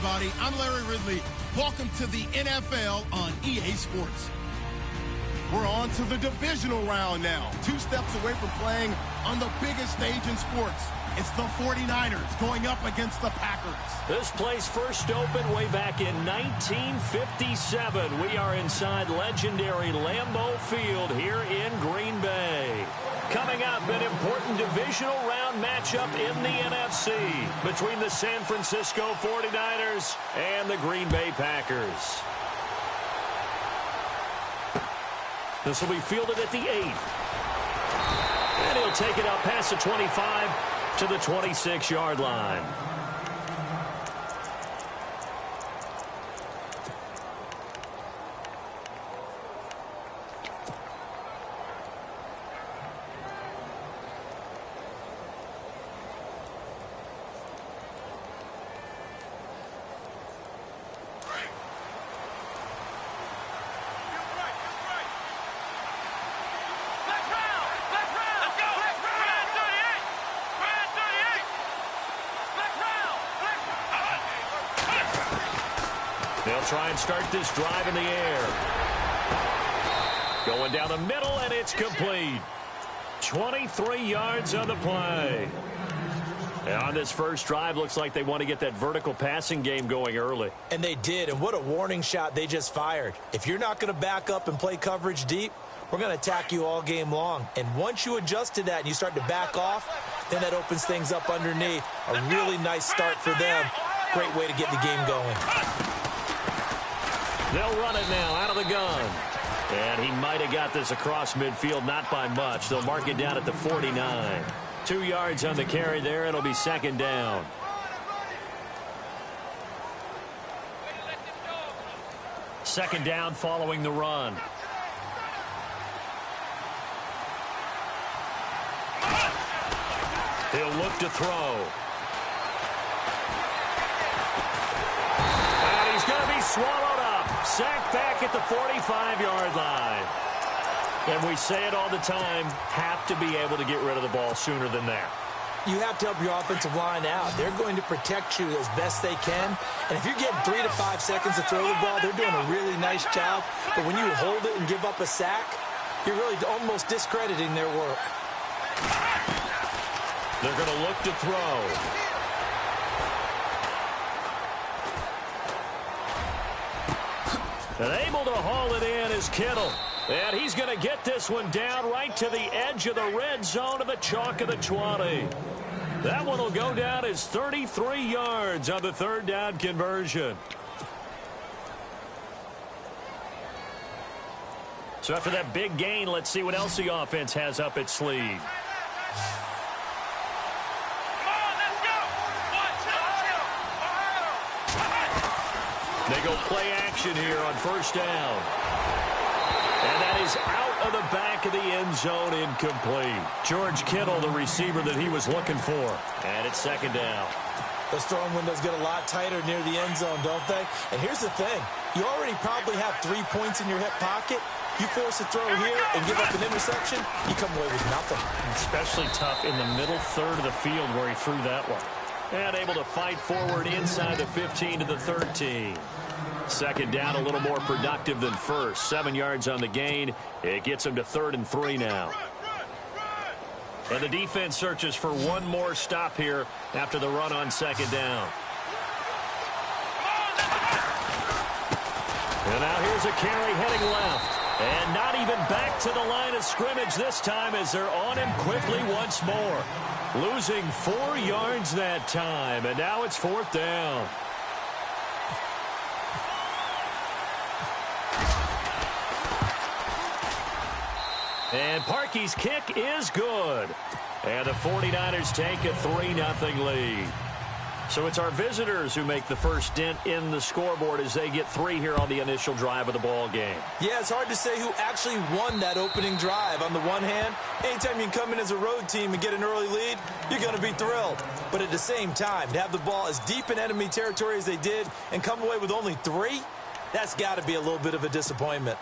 everybody. I'm Larry Ridley. Welcome to the NFL on EA Sports. We're on to the divisional round now. 2 steps away from playing on the biggest stage in sports. It's the 49ers going up against the Packers. This place first opened way back in 1957. We are inside legendary Lambeau Field here in Green Bay. Coming up, an important divisional round matchup in the NFC between the San Francisco 49ers and the Green Bay Packers. This will be fielded at the 8. And he'll take it up past the 25 to the 26-yard line. They'll try and start this drive in the air. Going down the middle, and it's complete. 23 yards on the play. And on this first drive, looks like they want to get that vertical passing game going early. And they did, and what a warning shot they just fired. If you're not going to back up and play coverage deep, we're going to attack you all game long. And once you adjust to that and you start to back off, then that opens things up underneath. A really nice start for them. Great way to get the game going. They'll run it now out of the gun. And he might have got this across midfield, not by much. They'll mark it down at the 49. 2 yards on the carry there. It'll be second down. Second down following the run. He'll look to throw. And he's going to be swallowed up. Sacked back at the 45-yard line. And we say it all the time, have to be able to get rid of the ball sooner than that. You have to help your offensive line out. They're going to protect you as best they can. And if you're getting 3 to 5 seconds to throw the ball, they're doing a really nice job. But when you hold it and give up a sack, you're really almost discrediting their work. They're going to look to throw. And able to haul it in is Kittle. And he's going to get this one down right to the edge of the red zone of the chalk of the 20. That one will go down as 33 yards on the third down conversion. So after that big gain, let's see what else the offense has up its sleeve. They go play action here on first down. And that is out of the back of the end zone, incomplete. George Kittle, the receiver that he was looking for. And it's second down. Those throwing windows get a lot tighter near the end zone, don't they? And here's the thing. You already probably have 3 points in your hip pocket. You force a throw here and give up an interception, you come away with nothing. Especially tough in the middle third of the field where he threw that one. And able to fight forward inside the 15 to the 13. Second down, a little more productive than first. 7 yards on the gain. It gets him to 3rd and 3 now. And the defense searches for one more stop here after the run on second down. And now here's a carry heading left. And not even back to the line of scrimmage this time as they're on him quickly once more. Losing 4 yards that time. And now it's 4th down. And Parkey's kick is good. And the 49ers take a 3-0 lead. So it's our visitors who make the first dent in the scoreboard as they get 3 here on the initial drive of the ball game. Yeah, it's hard to say who actually won that opening drive. On the one hand, anytime you can come in as a road team and get an early lead, you're going to be thrilled. But at the same time, to have the ball as deep in enemy territory as they did and come away with only 3, that's got to be a little bit of a disappointment.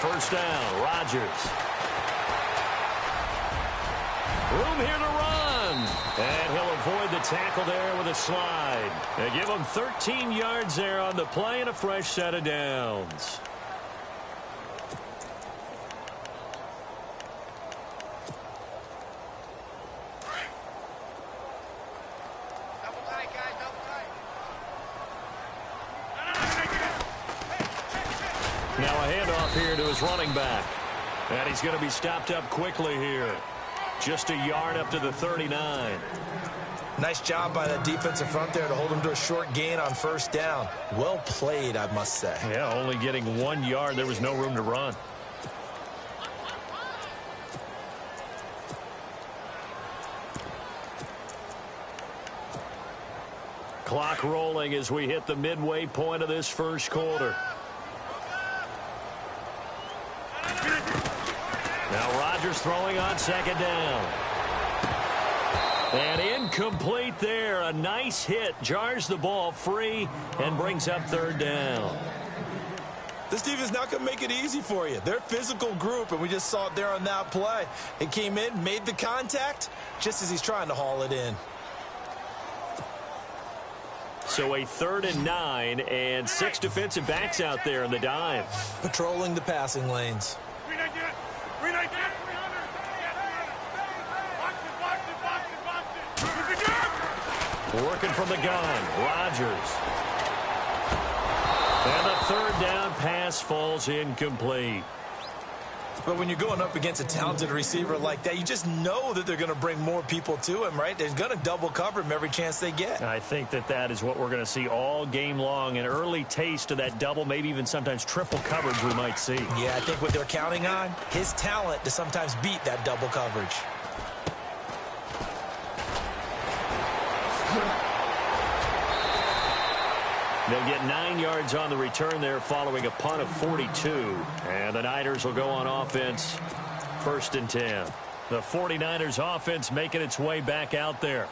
first down. Rodgers. Room here to run. And he'll avoid the tackle there with a slide. They give him 13 yards there on the play and a fresh set of downs. Now a handoff here to his running back. And he's going to be stopped up quickly here. Just a yard up to the 39. Nice job by that defensive front there to hold him to a short gain on first down. Well played, I must say. Yeah, only getting 1 yard. There was no room to run. Clock rolling as we hit the midway point of this first quarter. Now Rodgers throwing on second down. And incomplete there. A nice hit. Jars the ball free and brings up third down. This team is not going to make it easy for you. They're a physical group, and we just saw it there on that play. It came in, made the contact, just as he's trying to haul it in. So a 3rd and 9 and 6 defensive backs out there in the dime. Patrolling the passing lanes. Working from the gun, Rodgers. And the 3rd down pass falls incomplete. But when you're going up against a talented receiver like that, you just know that they're going to bring more people to him, right? They're going to double cover him every chance they get. I think that is what we're going to see all game long. An early taste of that double, maybe even sometimes triple coverage we might see. Yeah, I think what they're counting on, his talent to sometimes beat that double coverage. They'll get 9 yards on the return there following a punt of 42. And the Niners will go on offense 1st and 10. The 49ers offense making its way back out there.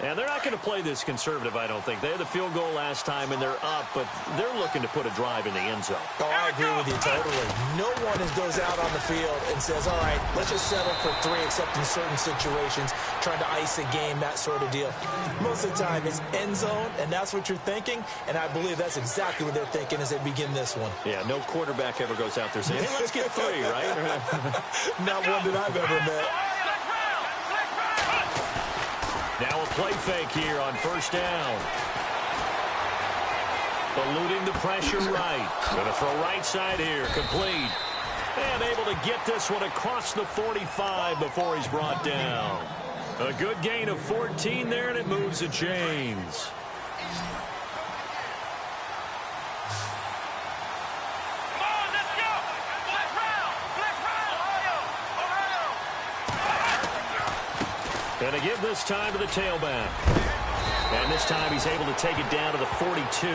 And they're not going to play this conservative, I don't think. They had the field goal last time, and they're up, but they're looking to put a drive in the end zone. Oh, I agree with you totally. No one goes out on the field and says, all right, let's just settle for 3, except in certain situations, trying to ice a game, that sort of deal. Most of the time, it's end zone, and that's what you're thinking, and I believe that's exactly what they're thinking as they begin this one. Yeah, no quarterback ever goes out there saying, hey, let's get 3, right? Not one that I've ever met. Now a play fake here on first down. Eluding the pressure right. Going to throw right side here. Complete. And able to get this one across the 45 before he's brought down. A good gain of 14 there, and it moves the chains. And to give this time to the tailback. And this time he's able to take it down to the 42.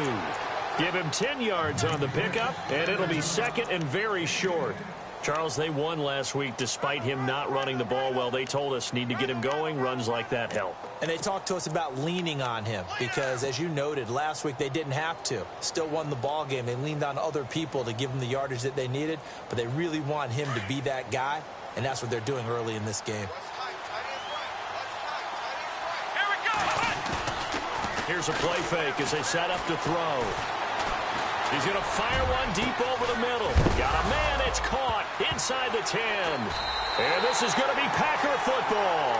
Give him 10 yards on the pickup, and it'll be 2nd and very short. Charles, they won last week despite him not running the ball well. They told us need to get him going. Runs like that help. And they talked to us about leaning on him because, as you noted, last week they didn't have to. Still won the ball game. They leaned on other people to give them the yardage that they needed, but they really want him to be that guy, and that's what they're doing early in this game. Here's a play fake as they set up to throw. He's going to fire one deep over the middle. Got a man. It's caught inside the 10. And this is going to be Packer football.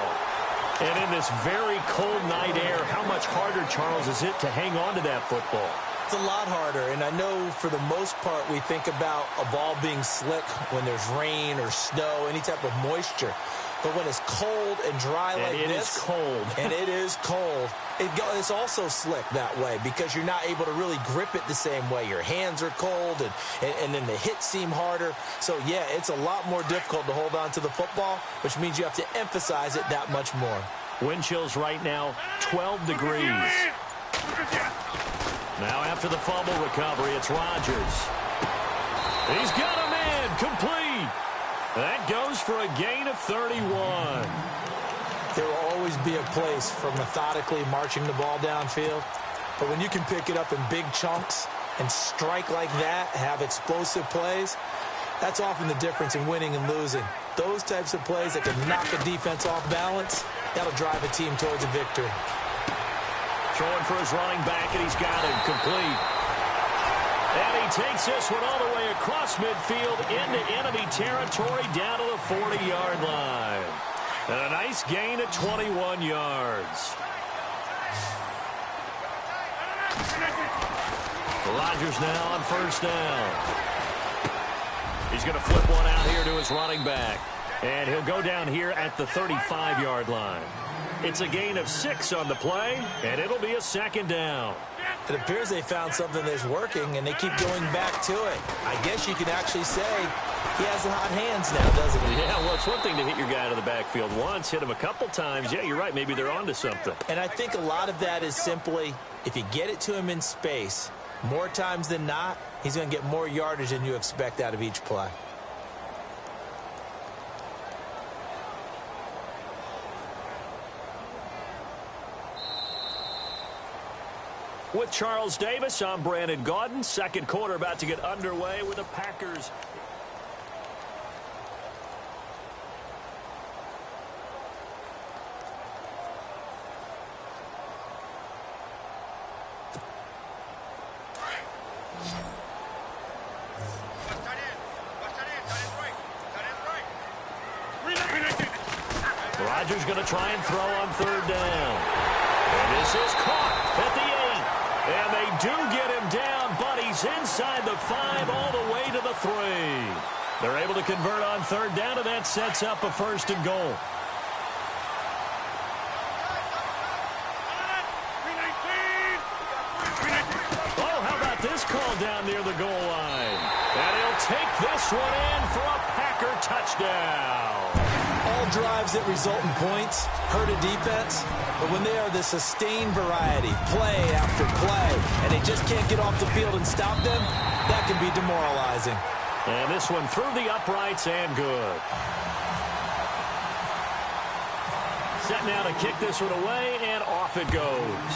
And in this very cold night air, how much harder, Charles, is it to hang on to that football? It's a lot harder, and I know for the most part we think about a ball being slick when there's rain or snow, any type of moisture. But when it's cold and dry like this, and it is cold, and it is cold, it's also slick that way because you're not able to really grip it the same way. Your hands are cold, and then the hits seem harder. So, yeah, it's a lot more difficult to hold on to the football, which means you have to emphasize it that much more. Wind chills right now, 12 degrees. Now after the fumble recovery, it's Rodgers. He's got a man, complete. That goes for a gain of 31. There will always be a place for methodically marching the ball downfield. But when you can pick it up in big chunks and strike like that, have explosive plays, That's often the difference in winning and losing. Those types of plays that can knock a defense off balance, that'll drive a team towards a victory. Throwing for his running back, and he's got him complete. And he takes this one all the way across midfield into enemy territory down to the 40-yard line. And a nice gain of 21 yards. Rodgers now on first down. He's going to flip one out here to his running back. And he'll go down here at the 35-yard line. It's a gain of 6 on the play, and it'll be a second down. It appears they found something that's working, and they keep going back to it. I guess you can actually say he has the hot hands now, doesn't he? Yeah, well, it's one thing to hit your guy out of the backfield once, hit him a couple times. Yeah, you're right. Maybe they're onto something. And I think a lot of that is simply if you get it to him in space, more times than not, he's going to get more yardage than you expect out of each play. With Charles Davis, I'm Brandon Gaudin. Second quarter about to get underway with the Packers. Rodgers going to try and throw on third down. And this is caught at the 8. And they do get him down, but he's inside the 5 all the way to the 3. They're able to convert on third down, and that sets up a first and goal. Oh, how about this call down near the goal line? And he'll take this one in for a Packer touchdown. All drives that result in points hurt a defense, but when they are the sustained variety, play after play, and they just can't get off the field and stop them, that can be demoralizing. And this one through the uprights and good. Set now to kick this one away, and off it goes.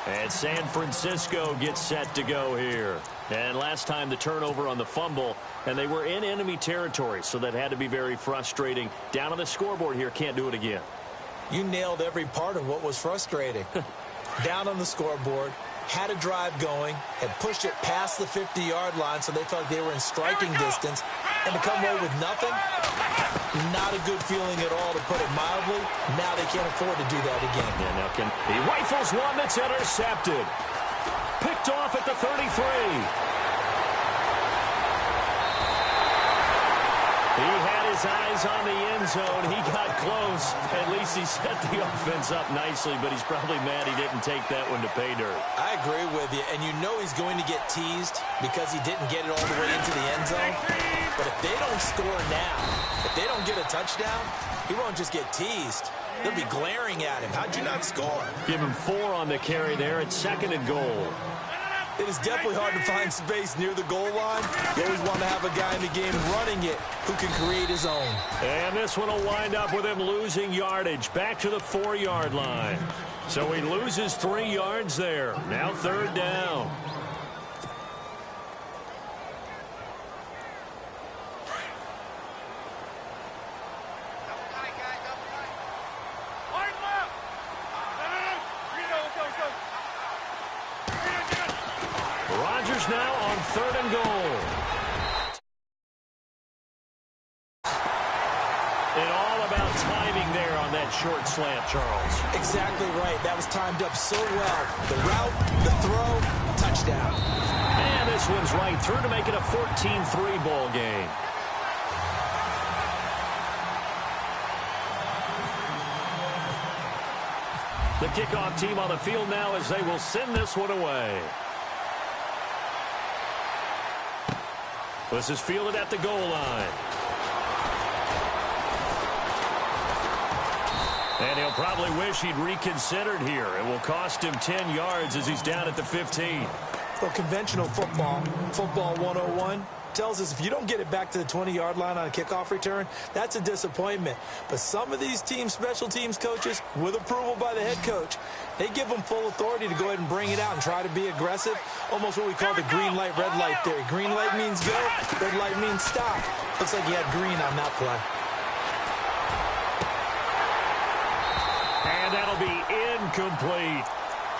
And San Francisco gets set to go here. And last time the turnover on the fumble, and they were in enemy territory, so that had to be very frustrating. Down on the scoreboard here, can't do it again. You nailed every part of what was frustrating. Down on the scoreboard, had a drive going, had pushed it past the 50-yard line, so they felt they were in striking distance, and to come away with nothing, not a good feeling at all, to put it mildly. Now they can't afford to do that again. Yeah, now he rifles one that's intercepted. Picked off at the 33. He had his eyes on the end zone. He got close. At least he set the offense up nicely, but he's probably mad he didn't take that one to pay dirt. I agree with you, and you know he's going to get teased because he didn't get it all the way into the end zone. But if they don't score now, if they don't get a touchdown, he won't just get teased. They'll be glaring at him. How'd you not score? Give him 4 on the carry there at second and goal. It is definitely hard to find space near the goal line. You always want to have a guy in the game running it who can create his own. And this one will wind up with him losing yardage back to the 4-yard line. So he loses 3 yards there. Now third down. Rodgers now on third and goal. And all about timing there on that short slant, Charles. Exactly right. That was timed up so well. The route, the throw, touchdown. And this one's right through to make it a 14-3 ball game. The kickoff team on the field now as they will send this one away. This is fielded at the goal line. And he'll probably wish he'd reconsidered here. It will cost him 10 yards as he's down at the 15. For conventional football, football 101, tells us if you don't get it back to the 20-yard line on a kickoff return, that's a disappointment. But some of these special teams coaches, with approval by the head coach, they give them full authority to go ahead and bring it out and try to be aggressive. Almost what we call the green light, red light theory. Green light means go, red light means stop. Looks like he had green on that play. And that'll be incomplete.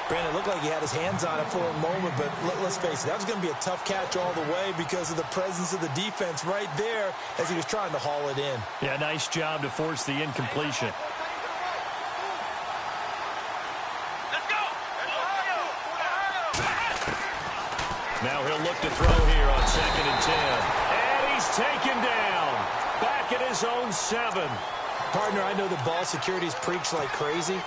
Brandon, it looked like he had his hands on it for a moment, but let's face it, that was going to be a tough catch all the way because of the presence of the defense right there as he was trying to haul it in. Yeah, nice job to force the incompletion. Let's go! Now he'll look to throw here on 2nd and 10. And he's taken down. Back at his own 7. Partner, I know the ball security's preached like crazy,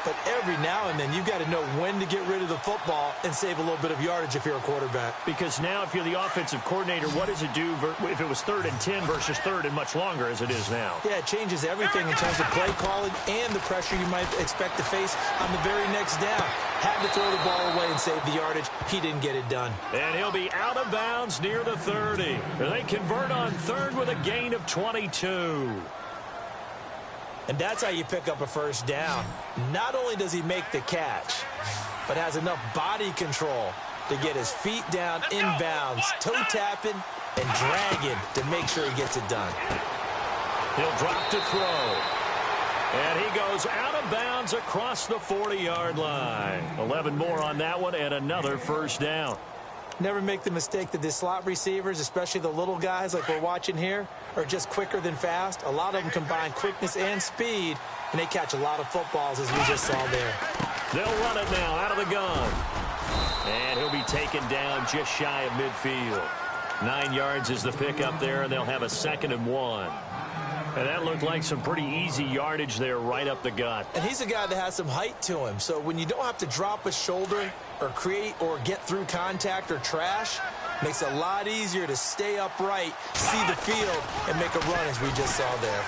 but every now and then you've got to know when to get rid of the football and save a little bit of yardage if you're a quarterback. Because now if you're the offensive coordinator, what does it do if it was 3rd and 10 versus 3rd and much longer as it is now? Yeah, it changes everything in terms of play calling and the pressure you might expect to face on the very next down. Had to throw the ball away and save the yardage. He didn't get it done. And he'll be out of bounds near the 30. They convert on 3rd with a gain of 22. And that's how you pick up a first down. Not only does he make the catch, but has enough body control to get his feet down inbounds, toe tapping and dragging to make sure he gets it done. He'll drop to throw. And he goes out of bounds across the 40-yard line. 11 more on that one and another first down. Never make the mistake that the slot receivers, especially the little guys like we're watching here, are just quicker than fast. A lot of them combine quickness and speed, and they catch a lot of footballs, as we just saw there. They'll run it now out of the gun. And he'll be taken down just shy of midfield. 9 yards is the pickup there, and they'll have a 2nd and 1. And that looked like some pretty easy yardage there right up the gut. And he's a guy that has some height to him. So when you don't have to drop a shoulder or create or get through contact or trash, makes it a lot easier to stay upright, see the field, and make a run as we just saw there.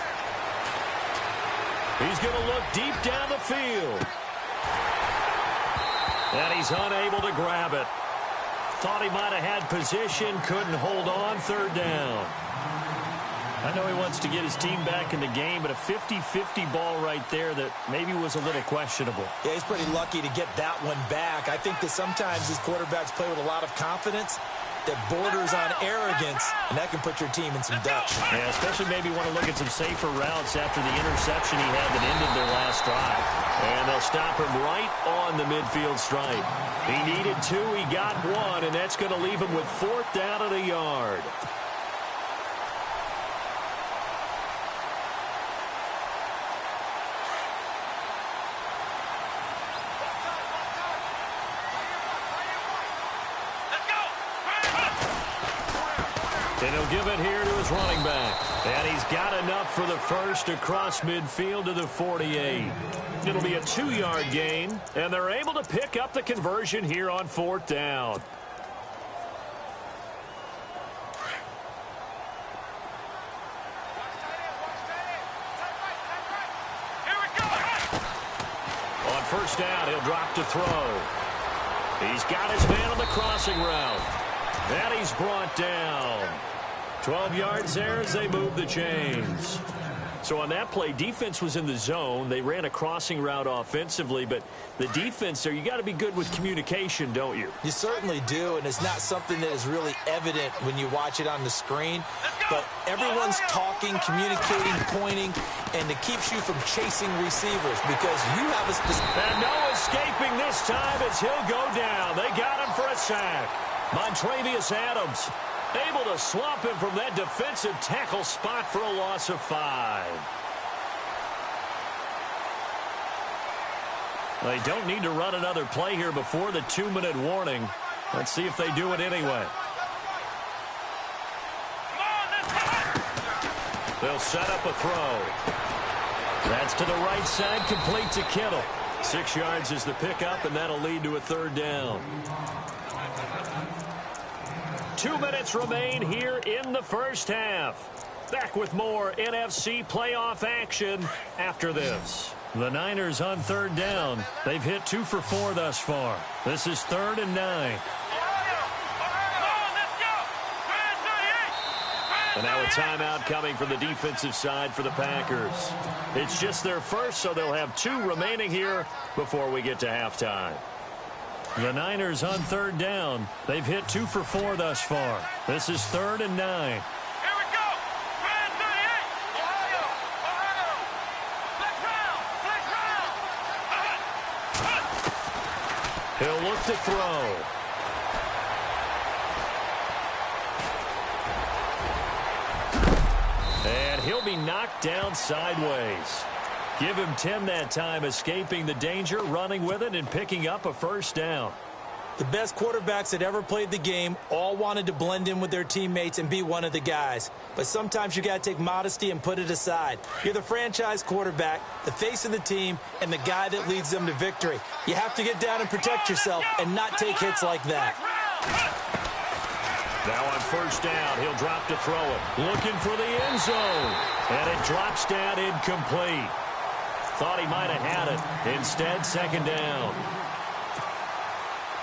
He's going to look deep down the field. And he's unable to grab it. Thought he might have had position, couldn't hold on, 3rd down. I know he wants to get his team back in the game, but a 50-50 ball right there that maybe was a little questionable. Yeah, he's pretty lucky to get that one back. I think that sometimes these quarterbacks play with a lot of confidence that borders on arrogance, and that can put your team in some dutch. Yeah, especially maybe want to look at some safer routes after the interception he had that ended their last drive. And they'll stop him right on the midfield stripe. He needed 2, he got 1, and that's going to leave him with 4th down at a yard. And he'll give it here to his running back. And he's got enough for the first across midfield to the 48. It'll be a 2-yard gain, and they're able to pick up the conversion here on 4th down. On 1st down, he'll drop to throw. He's got his man on the crossing route. And he's brought down. 12 yards there as they move the chains. So on that play, defense was in the zone. They ran a crossing route offensively, but the defense there, you got to be good with communication, don't you? You certainly do, and it's not something that is really evident when you watch it on the screen. But everyone's talking, communicating, pointing, and it keeps you from chasing receivers because you have a specific... And no escaping this time as he'll go down. They got him for a sack. Montravius Adams able to swamp him from that defensive tackle spot for a loss of 5. They don't need to run another play here before the 2-minute warning. Let's see if they do it anyway. They'll set up a throw. That's to the right side, complete to Kittle. 6 yards is the pickup, and that'll lead to a 3rd down. 2 minutes remain here in the first half. Back with more NFC playoff action after this. The Niners on 3rd down. They've hit 2 for 4 thus far. This is 3rd and 9. And now a timeout coming from the defensive side for the Packers. It's just their first, so they'll have 2 remaining here before we get to halftime. The Niners on 3rd down. They've hit 2 for 4 thus far. This is 3rd and 9. Here we go. Brand 38. Ohio. Ohio. Flex round. He'll look to throw. And he'll be knocked down sideways. Give him 10 that time, escaping the danger, running with it, and picking up a first down. The best quarterbacks that ever played the game all wanted to blend in with their teammates and be one of the guys. But sometimes you got to take modesty and put it aside. You're the franchise quarterback, the face of the team, and the guy that leads them to victory. You have to get down and protect yourself and not take hits like that. Now on first down, he'll drop to throw it. Looking for the end zone. And it drops down incomplete. Thought he might have had it. Instead, second down.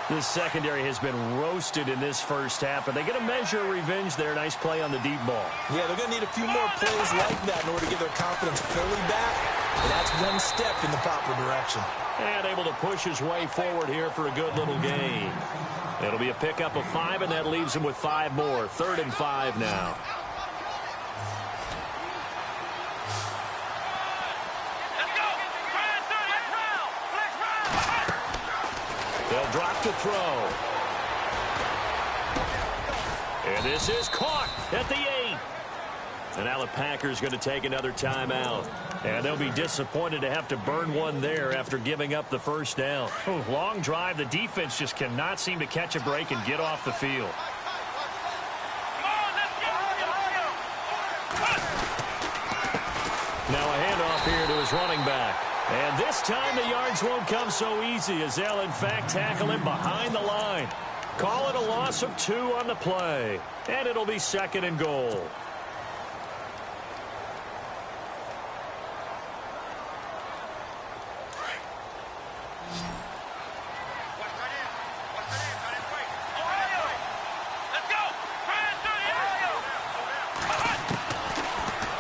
This secondary has been roasted in this first half, but they get a measure of revenge there. Nice play on the deep ball. Yeah, they're going to need a few more plays like that in order to get their confidence fully back. And that's one step in the proper direction. And able to push his way forward here for a good little gain. It'll be a pickup of 5, and that leaves him with 5 more. 3rd and 5 now. They'll drop to throw. And this is caught at the 8. And now the Packers going to take another timeout. And they'll be disappointed to have to burn one there after giving up the first down. Long drive. The defense just cannot seem to catch a break and get off the field. Now a handoff here to his running back. And this time the yards won't come so easy as they'll, in fact, tackle him behind the line. Call it a loss of 2 on the play. And it'll be 2nd and goal.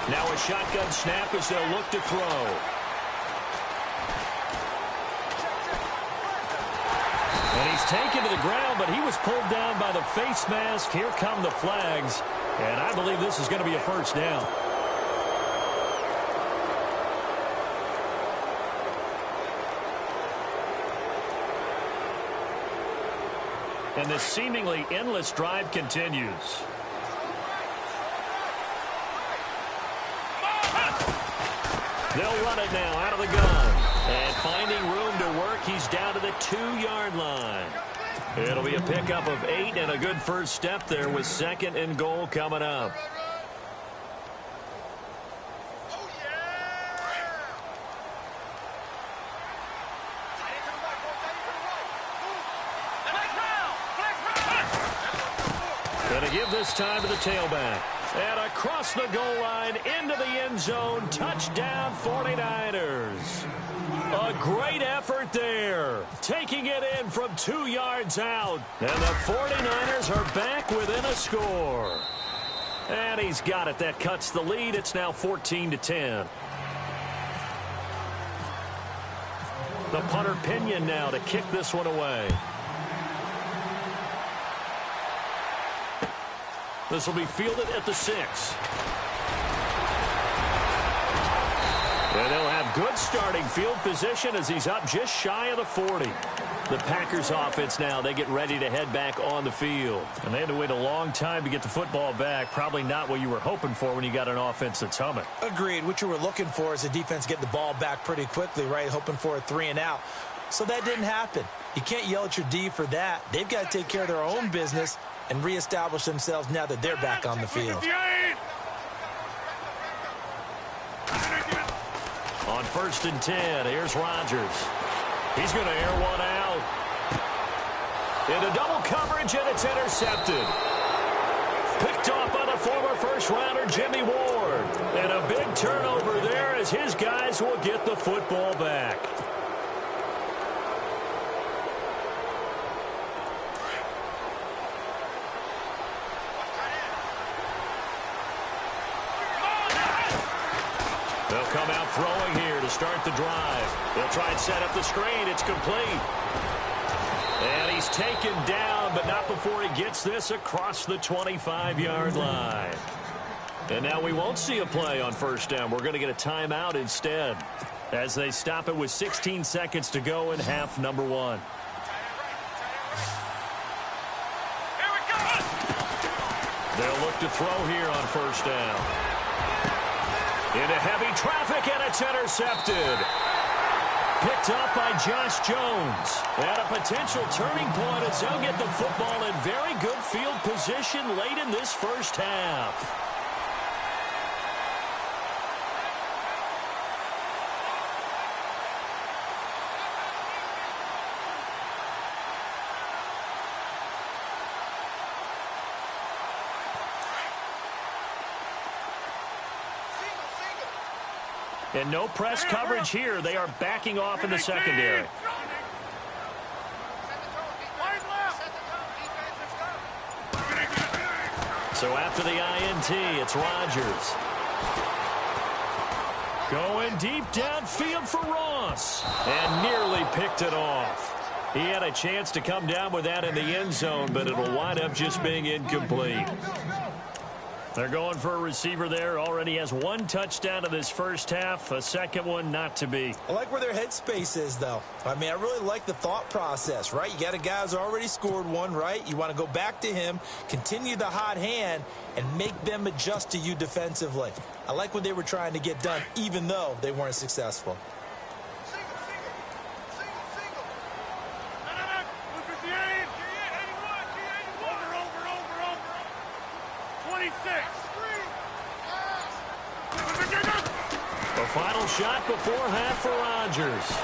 Now a shotgun snap as they'll look to throw. And he's taken to the ground, but he was pulled down by the face mask. Here come the flags. And I believe this is going to be a first down. And this seemingly endless drive continues. They'll run it now out of the gun. And finding room to work, he's down to the 2-yard line. It'll be a pickup of 8 and a good first step there with 2nd and goal coming up. Gonna give this time to the tailback. And across the goal line, into the end zone, touchdown 49ers. A great effort there, taking it in from 2 yards out. And the 49ers are back within a score. And he's got it. That cuts the lead. It's now 14-10. The punter Pinion now to kick this one away. This will be fielded at the 6. And they'll have good starting field position as he's up just shy of the 40. The Packers offense now, they get ready to head back on the field. And they had to wait a long time to get the football back. Probably not what you were hoping for when you got an offense that's humming. Agreed. What you were looking for is the defense getting the ball back pretty quickly, right? Hoping for a 3 and out. So that didn't happen. You can't yell at your D for that. They've got to take care of their own business and reestablish themselves now that they're back on the field. On 1st and 10, here's Rodgers. He's going to air one out. Into double coverage, and it's intercepted. Picked off by the former first-rounder Jimmy Ward. And a big turnover there as his guys will get the football back. They'll come out throwing here to start the drive. They'll try and set up the screen. It's complete. And he's taken down, but not before he gets this across the 25-yard line. And now we won't see a play on first down. We're going to get a timeout instead as they stop it with 16 seconds to go in half number one. Here we go. They'll look to throw here on first down. Into heavy traffic, and it's intercepted. Picked up by Josh Jones. And a potential turning point as they'll get the football in very good field position late in this first half. And no press coverage here. They are backing off in the secondary. So after the INT, it's Rodgers. Going deep downfield for Ross. And nearly picked it off. He had a chance to come down with that in the end zone, but it'll wind up just being incomplete. They're going for a receiver there. Already has one touchdown in this first half. A second one not to be. I like where their headspace is, though. I mean, I really like the thought process, right? You got a guy who's already scored one, right? You want to go back to him, continue the hot hand, and make them adjust to you defensively. I like what they were trying to get done, even though they weren't successful. 26. The final shot before half for Rodgers.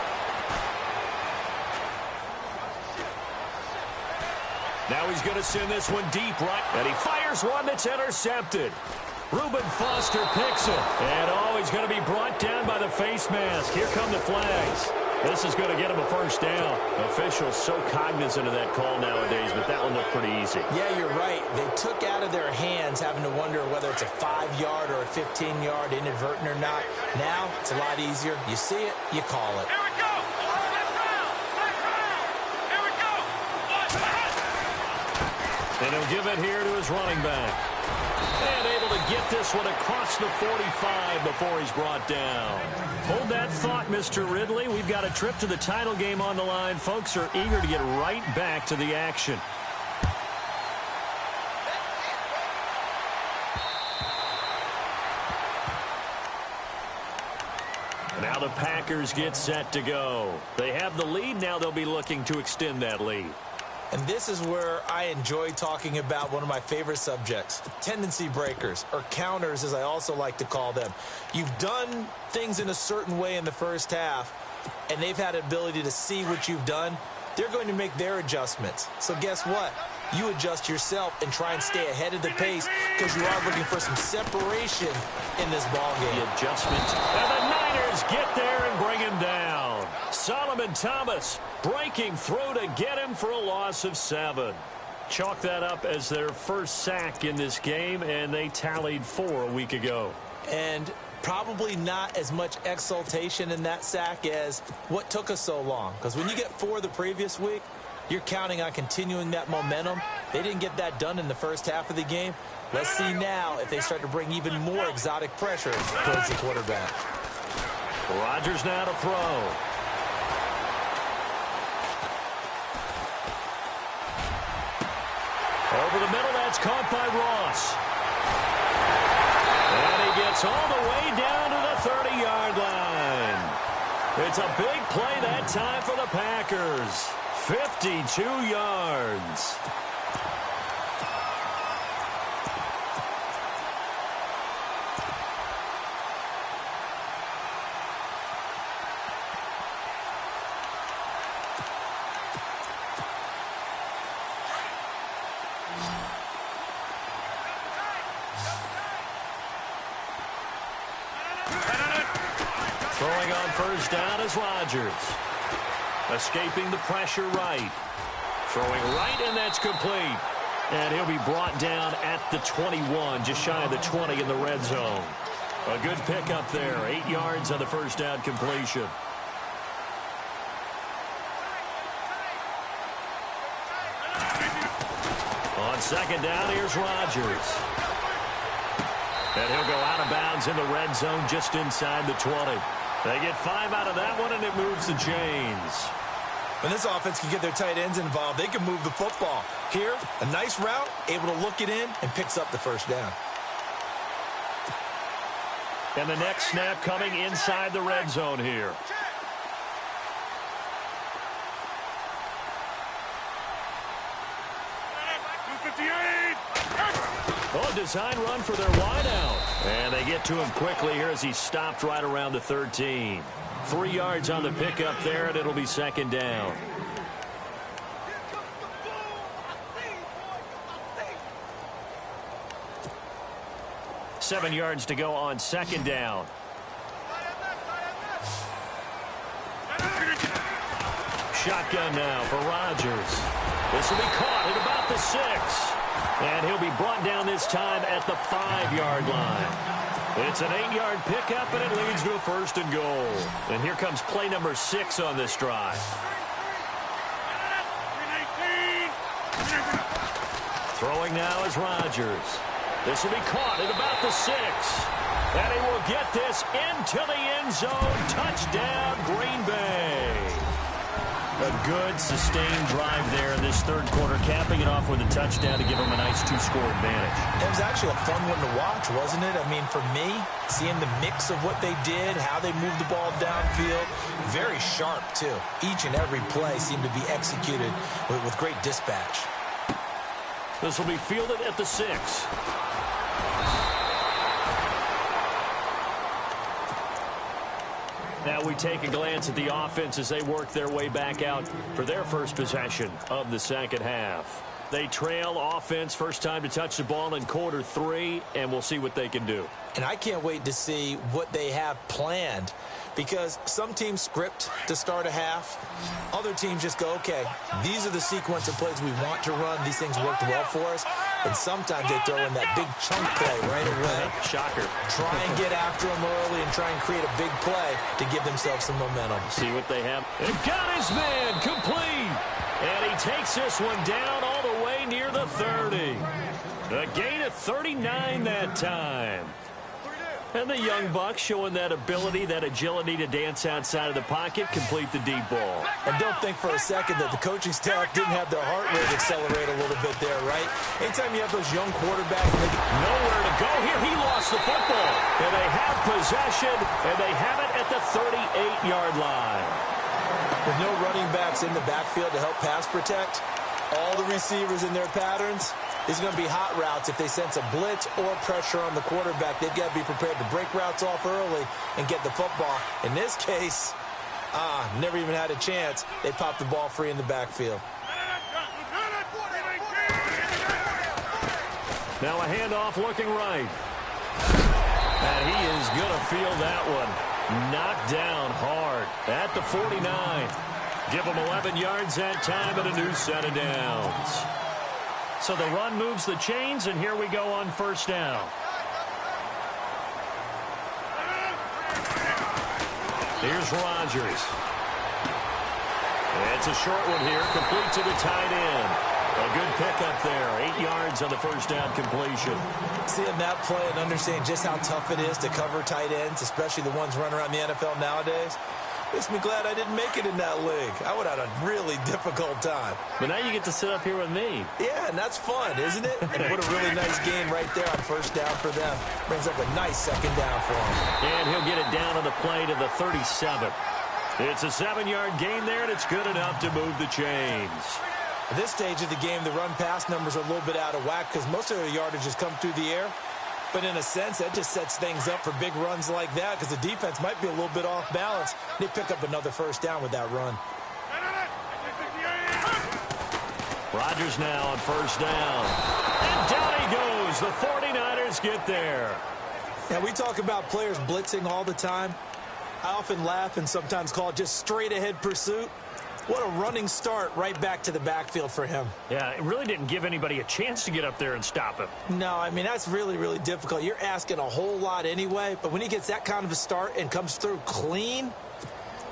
Now he's going to send this one deep right, and he fires one that's intercepted. Reuben Foster picks it, and he's going to be brought down by the face mask. Here come the flags. This is going to get him a first down. Officials so cognizant of that call nowadays, but that one looked pretty easy. Yeah, you're right. They took out of their hands having to wonder whether it's a 5-yard or a 15-yard inadvertent or not. Now, it's a lot easier. You see it, you call it. Here we go. Let's round. Here we go. And he'll give it here to his running back. And able to get this one across the 45 before he's brought down. Hold that thought, Mr. Ridley. We've got a trip to the title game on the line. Folks are eager to get right back to the action. Now the Packers get set to go. They have the lead. Now they'll be looking to extend that lead. And this is where I enjoy talking about one of my favorite subjects, tendency breakers, or counters as I also like to call them. You've done things in a certain way in the first half, and they've had an ability to see what you've done. They're going to make their adjustments. So guess what? You adjust yourself and try and stay ahead of the pace because you are looking for some separation in this ballgame. The adjustment. And the Niners get there and bring him down. Solomon Thomas breaking through to get him for a loss of 7. Chalk that up as their first sack in this game, and they tallied 4 a week ago. And probably not as much exultation in that sack as what took us so long. Because when you get 4 the previous week, you're counting on continuing that momentum. They didn't get that done in the first half of the game. Let's see now if they start to bring even more exotic pressure towards the quarterback. Rodgers now to throw. Over the middle, that's caught by Ross. And he gets all the way down to the 30-yard line. It's a big play that time for the Packers. 52 yards. Throwing on first down is Rodgers. Escaping the pressure right. Throwing right, and that's complete. And he'll be brought down at the 21, just shy of the 20 in the red zone. A good pickup there. 8 yards on the first down completion. On second down, here's Rodgers. And he'll go out of bounds in the red zone just inside the 20. They get 5 out of that one, and it moves the chains. When this offense can get their tight ends involved, they can move the football. Here, a nice route, able to look it in, and picks up the first down. And the next snap coming inside the red zone here. Oh, design run for their wideout. And they get to him quickly here as he stopped right around the 13. 3 yards on the pickup there, and it'll be second down. Seven yards to go on second down. Shotgun now for Rodgers. This will be caught at about the 6. And he'll be brought down this time at the 5-yard line. It's an 8-yard pickup, and it leads to a first and goal. And here comes play number 6 on this drive. Throwing now is Rodgers. This will be caught at about the 6. And he will get this into the end zone. Touchdown, Green Bay. A good, sustained drive there in this third quarter, capping it off with a touchdown to give them a nice 2-score advantage. It was actually a fun one to watch, wasn't it? I mean, for me, seeing the mix of what they did, how they moved the ball downfield, very sharp, too. Each and every play seemed to be executed with great dispatch. This will be fielded at the 6. Now we take a glance at the offense as they work their way back out for their first possession of the second half. They trail offense, first time to touch the ball in quarter 3, and we'll see what they can do. And I can't wait to see what they have planned, because some teams script to start a half. Other teams just go, okay, these are the sequence of plays we want to run. These things worked well for us. And sometimes they throw in that big chunk play right away. Shocker. Try and get after them early and try and create a big play to give themselves some momentum. See what they have. And got his man complete. And he takes this one down all the way near the 30. A gain of 39 that time. And the young buck showing that ability, that agility to dance outside of the pocket, complete the deep ball. And don't think for a second that the coaching staff didn't have their heart rate accelerate a little bit there, right? Anytime you have those young quarterbacks, nowhere to go here. He lost the football. And they have possession, and they have it at the 38-yard line. With no running backs in the backfield to help pass protect, all the receivers in their patterns, it's going to be hot routes. If they sense a blitz or pressure on the quarterback, they've got to be prepared to break routes off early and get the football. In this case, never even had a chance. They popped the ball free in the backfield. Now a handoff looking right. And he is going to feel that one. Knocked down hard at the 49. Give him 11 yards that time and a new set of downs. So the run moves the chains, and here we go on first down. Here's Rodgers. It's a short one here, complete to the tight end. A good pickup there, 8 yards on the first down completion. Seeing that play and understanding just how tough it is to cover tight ends, especially the ones running around the NFL nowadays, makes me glad I didn't make it in that league. I would have had a really difficult time. But now you get to sit up here with me. Yeah, and that's fun, isn't it? And what a really nice gain right there on first down for them. Brings up a nice second down for him. And he'll get it down on the play to the 37. It's a 7-yard gain there, and it's good enough to move the chains. At this stage of the game, the run-pass numbers are a little bit out of whack because most of their yardage has come through the air. But in a sense, that just sets things up for big runs like that because the defense might be a little bit off balance. They pick up another first down with that run. Rodgers now on first down. And down he goes. The 49ers get there. Now, we talk about players blitzing all the time. I often laugh and sometimes call it just straight-ahead pursuit. What a running start right back to the backfield for him. Yeah, it really didn't give anybody a chance to get up there and stop him. No, I mean, that's really, really difficult. You're asking a whole lot anyway, but when he gets that kind of a start and comes through clean,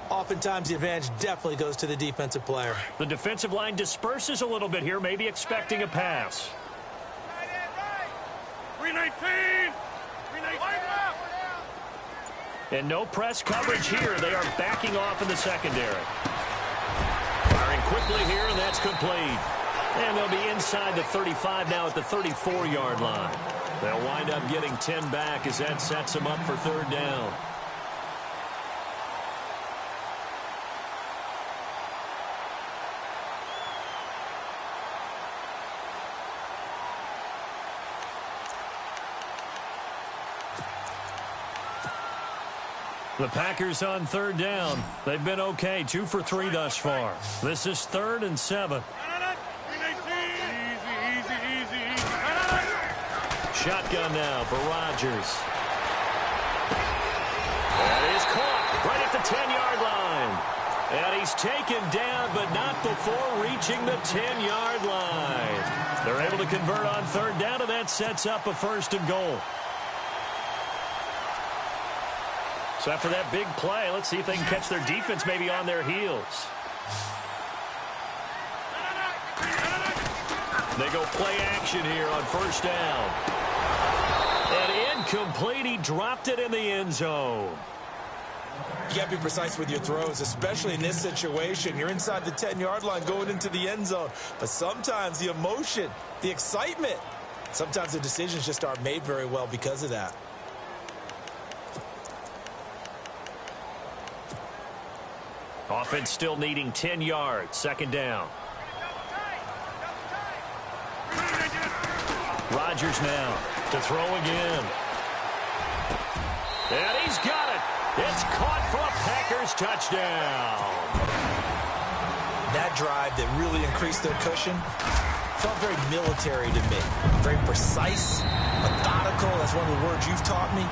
oftentimes the advantage definitely goes to the defensive player. The defensive line disperses a little bit here, maybe expecting a pass. 319! 319! And no press coverage here. They are backing off in the secondary. Firing quickly here, and that's complete. And they'll be inside the 35 now at the 34-yard line. They'll wind up getting 10 back as that sets them up for third down. The Packers on third down. They've been okay, 2 for 3 thus far. This is 3rd and 7. Shotgun now for Rodgers. That is caught right at the 10-yard line. And he's taken down, but not before reaching the 10-yard line. They're able to convert on third down, and that sets up a 1st and goal. So after that big play, let's see if they can catch their defense maybe on their heels. They go play action here on 1st down. And incomplete. He dropped it in the end zone. You got to be precise with your throws, especially in this situation. You're inside the 10-yard line going into the end zone. But sometimes the emotion, the excitement, sometimes the decisions just aren't made very well because of that. Offense still needing 10 yards. 2nd down. Rodgers now to throw again. And he's got it. It's caught for a Packers touchdown. That drive that really increased their cushion felt very military to me. Very precise, methodical. That's one of the words you've taught me.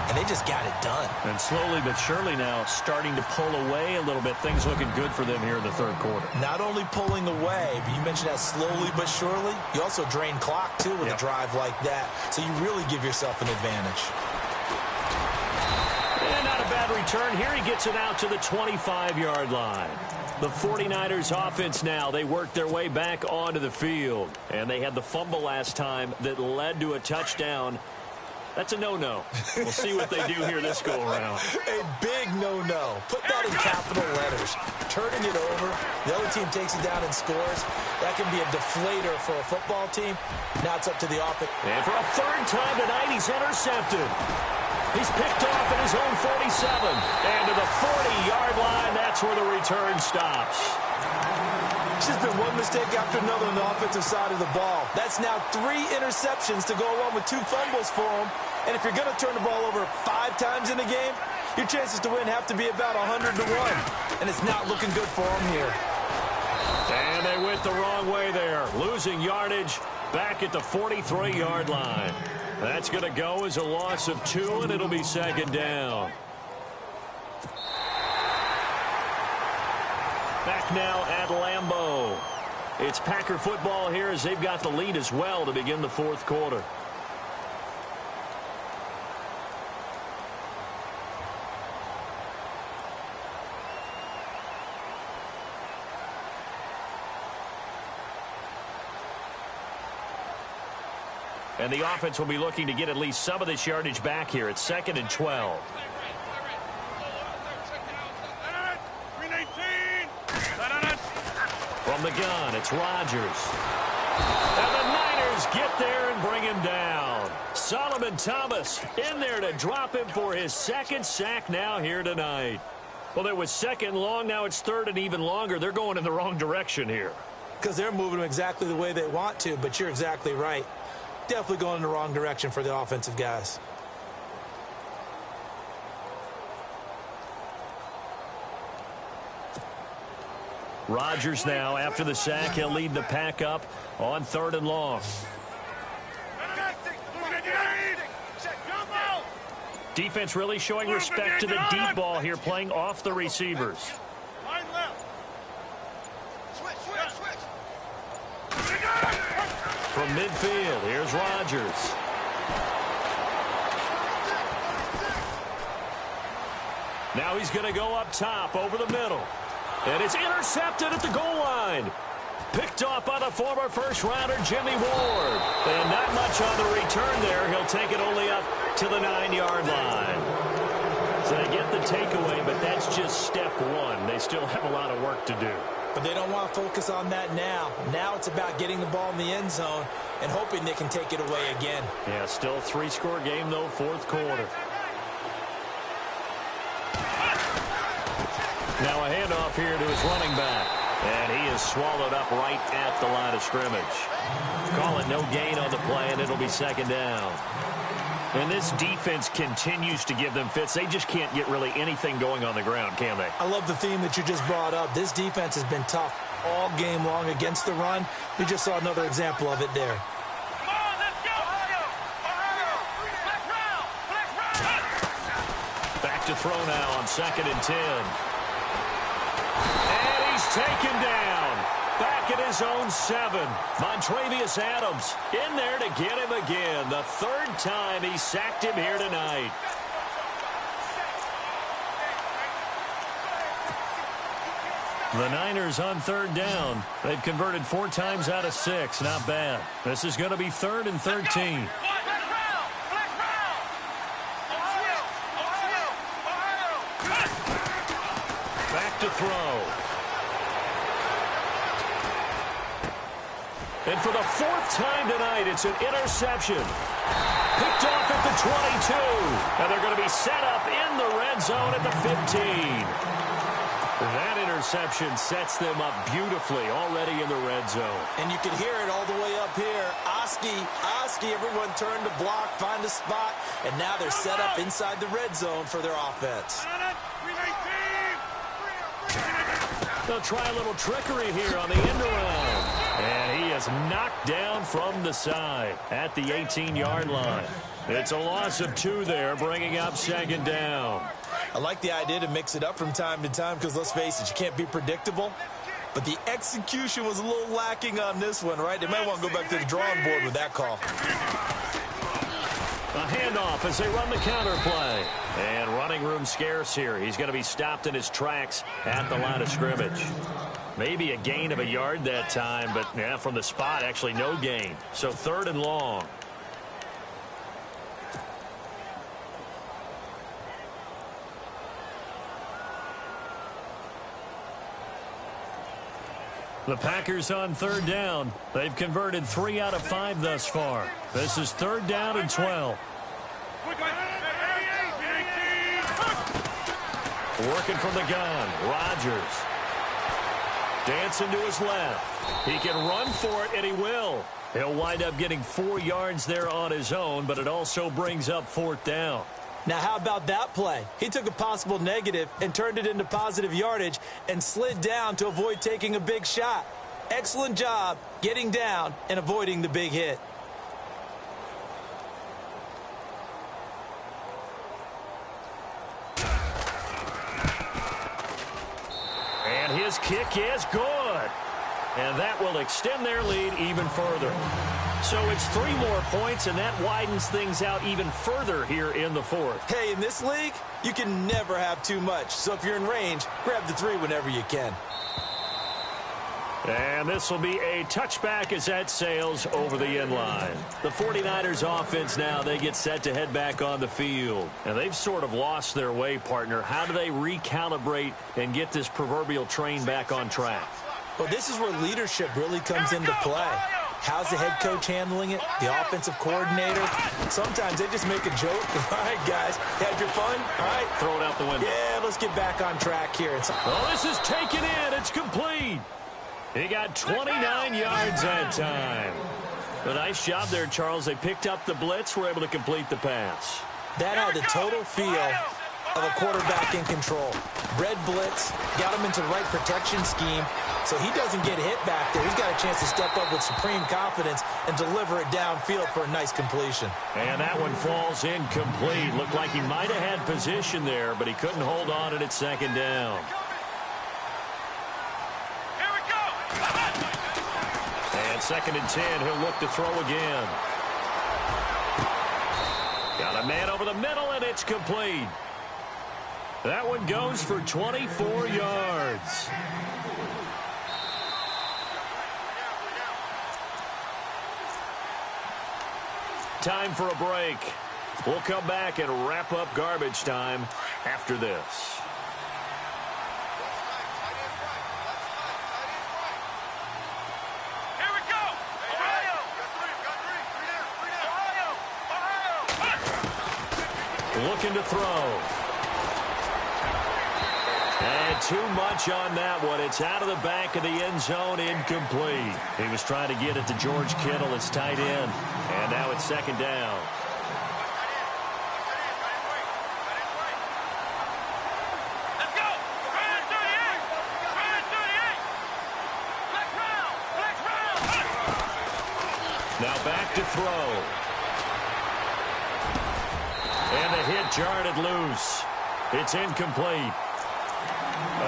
And they just got it done. And slowly but surely now starting to pull away a little bit. Things looking good for them here in the 3rd quarter. Not only pulling away, but you mentioned that slowly but surely. You also drain clock, too, with a drive like that. So you really give yourself an advantage. And not a bad return. Here he gets it out to the 25-yard line. The 49ers offense now, they worked their way back onto the field. And they had the fumble last time that led to a touchdown. That's a no-no. We'll see what they do here this go-around. A big no-no. Put that in capital letters. Turning it over. The other team takes it down and scores. That can be a deflator for a football team. Now it's up to the offense. And for a 3rd time tonight, he's intercepted. He's picked off at his own 47. And to the 40-yard line, that's where the return stops. It's just been one mistake after another on the offensive side of the ball. That's now 3 interceptions to go along with 2 fumbles for him. And if you're going to turn the ball over 5 times in a game, your chances to win have to be about 100 to 1. And it's not looking good for him here. And they went the wrong way there. Losing yardage back at the 43-yard line. That's going to go as a loss of 2, and it'll be 2nd down. Back now at Lambeau. It's Packer football here as they've got the lead as well to begin the 4th quarter. And the offense will be looking to get at least some of this yardage back here. It's 2nd and 12. From the gun, it's Rodgers. And the Niners get there and bring him down. Solomon Thomas in there to drop him for his 2nd sack now here tonight. Well, it was 2nd long. Now it's 3rd and even longer. They're going in the wrong direction here. Because they're moving them exactly the way they want to, but you're exactly right. Definitely going in the wrong direction for the offensive guys. Rodgers now, after the sack, he'll lead the pack up on 3rd and long. Defense really showing respect to the deep ball here, playing off the receivers. From midfield, here's Rodgers. Now he's going to go up top over the middle. And it's intercepted at the goal line. Picked off by the former first-rounder Jimmy Ward. And not much on the return there. He'll take it only up to the 9-yard line. So they get the takeaway, but that's just step one. They still have a lot of work to do. But they don't want to focus on that now. Now it's about getting the ball in the end zone and hoping they can take it away again. Yeah, still a 3-score game, though, fourth quarter. Now a handoff here to his running back. And he is swallowed up right at the line of scrimmage. Call it no gain on the play, and it'll be second down. And this defense continues to give them fits. They just can't get really anything going on the ground, can they? I love the theme that you just brought up. This defense has been tough all game long against the run. We just saw another example of it there. Come on, let's go! Ohio! Flex round! Flex round! Back to throw now on 2nd and 10. And he's taken down. Back at his own 7. Montravius Adams in there to get him again. The 3rd time he sacked him here tonight. The Niners on 3rd down. They've converted 4 times out of 6. Not bad. This is going to be 3rd and 13. Flex round! Flex round! Ohio! Back to throw. And for the 4th time tonight, it's an interception. Picked off at the 22. And they're going to be set up in the red zone at the 15. That interception sets them up beautifully already in the red zone. And you can hear it all the way up here. Oski, everyone turned to block, find a spot, and now they're set up inside the red zone for their offense. They'll try a little trickery here on the end around. And he is knocked down from the side at the 18-yard line. It's a loss of 2 there, bringing up 2nd down. I like the idea to mix it up from time to time because, let's face it, you can't be predictable. But the execution was a little lacking on this one, right? They might want to go back to the drawing board with that call. A handoff as they run the counter play. And running room scarce here. He's going to be stopped in his tracks at the line of scrimmage. Maybe a gain of a yard that time, but yeah, from the spot, actually no gain. So 3rd and long. The Packers on 3rd down. They've converted 3 out of 5 thus far. This is 3rd down and 12. Working from the gun, Rodgers. Dancing to his left. He can run for it, and he will. He'll wind up getting 4 yards there on his own, but it also brings up 4th down. Now, how about that play? He took a possible negative and turned it into positive yardage and slid down to avoid taking a big shot. Excellent job getting down and avoiding the big hit. And his kick is good. And that will extend their lead even further. So it's 3 more points, and that widens things out even further here in the 4th. Hey, in this league, you can never have too much. So if you're in range, grab the 3 whenever you can. And this will be a touchback as that sails over the end line. The 49ers offense now, they get set to head back on the field. And they've sort of lost their way, partner. How do they recalibrate and get this proverbial train back on track? Well, this is where leadership really comes into play. How's the head coach handling it? The offensive coordinator? Sometimes they just make a joke. All right, guys, had your fun? All right. Throw it out the window. Yeah, let's get back on track here. Oh, this is taken in. It's complete. He got 29 yards that time. A nice job there, Charles. They picked up the blitz, were able to complete the pass. That had the total feel of a quarterback in control. Red blitz, got him into the right protection scheme, so he doesn't get hit back there. He's got a chance to step up with supreme confidence and deliver it downfield for a nice completion. And that one falls incomplete. Looked like he might have had position there, but he couldn't hold on at 2nd down. Here we go. And 2nd and 10, he'll look to throw again. Got a man over the middle, and it's complete. That one goes for 24 yards. Time for a break. We'll come back and wrap up garbage time after this. Here we go. Ohio. Ohio. Looking to throw. And too much on that one. It's out of the back of the end zone, incomplete. He was trying to get it to George Kittle, his tight end. And now it's 2nd down. Let's go. Ryan 38. Ryan 38. Flex round. Flex round. Now back to throw. And the hit jarred it loose. It's incomplete.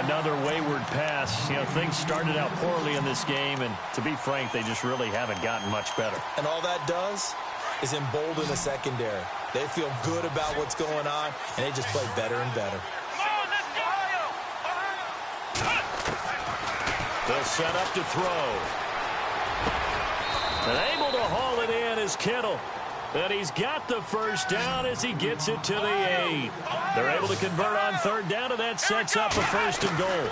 Another wayward pass. You know, things started out poorly in this game, and to be frank, they just really haven't gotten much better. And all that does is embolden the secondary. They feel good about what's going on, and they just play better and better. Come on, let's go. Ohio. They'll set up to throw. And able to haul it in is Kittle. And he's got the first down as he gets it to the 8. They're able to convert on 3rd down, and that sets up a 1st and goal.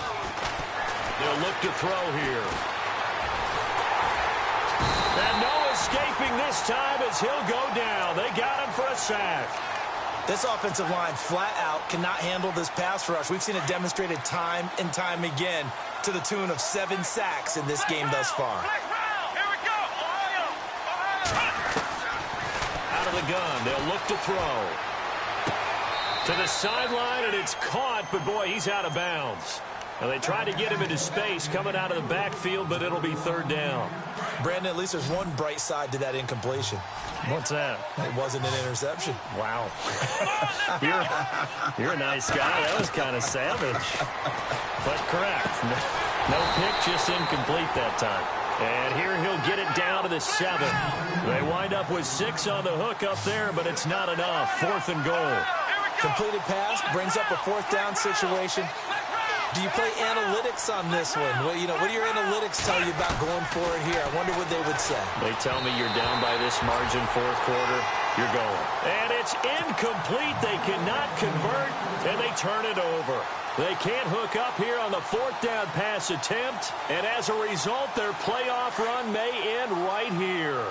They'll look to throw here. And no escaping this time as he'll go down. They got him for a sack. This offensive line flat out cannot handle this pass rush. We've seen it demonstrated time and time again to the tune of 7 sacks in this game thus far. Flex round. Here we go. Ohio. Ohio. Out of the gun, they'll look to throw. To the sideline, and it's caught, but boy, he's out of bounds. Now they tried to get him into space coming out of the backfield, but it'll be 3rd down. Brandon, at least there's one bright side to that incompletion. What's that? It wasn't an interception. Wow. You're a nice guy. That was kind of savage. But correct. No pick, just incomplete that time. And here he'll get it down to the 7. They wind up with 6 on the hook up there, but it's not enough. 4th and goal. Completed pass brings up a 4th down situation. Do you play analytics on this one? Well, what do your analytics tell you about going for it here? I wonder what they would say. They tell me you're down by this margin, 4th quarter, you're going. And it's incomplete. They cannot convert, and they turn it over. They can't hook up here on the 4th down pass attempt, and as a result, their playoff run may end right here.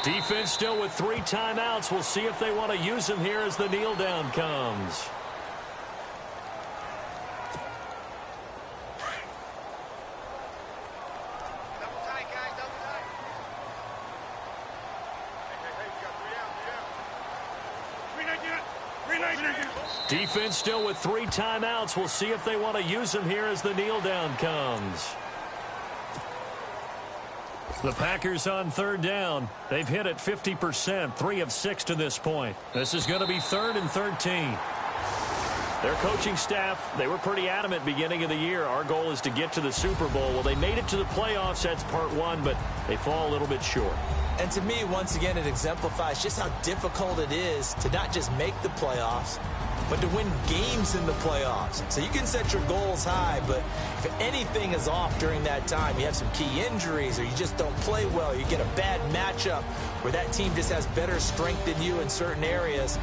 Defense still with 3 timeouts. We'll see if they want to use them here as the kneel down comes. Defense still with 3 timeouts. We'll see if they want to use them here as the kneel down comes. The Packers on 3rd down. They've hit it 50%, 3 of 6 to this point. This is going to be 3rd and 13. Their coaching staff, they were pretty adamant beginning of the year. Our goal is to get to the Super Bowl. Well, they made it to the playoffs. That's part 1, but they fall a little bit short. And to me, once again, it exemplifies just how difficult it is to not just make the playoffs, but to win games in the playoffs. So you can set your goals high, but if anything is off during that time, you have some key injuries or you just don't play well, you get a bad matchup where that team just has better strength than you in certain areas,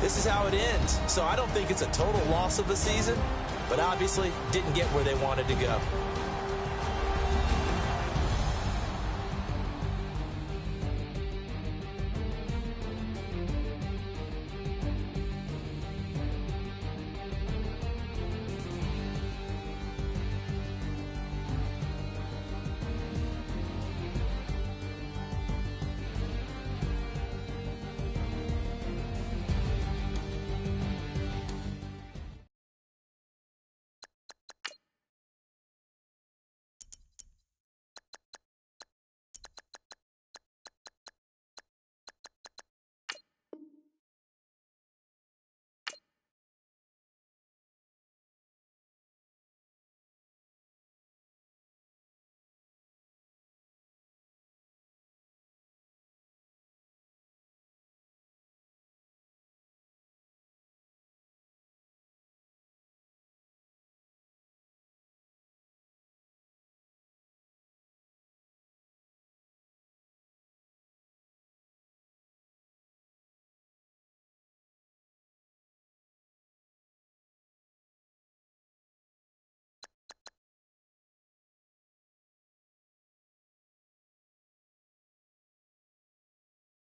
this is how it ends. So I don't think it's a total loss of a season, but obviously didn't get where they wanted to go.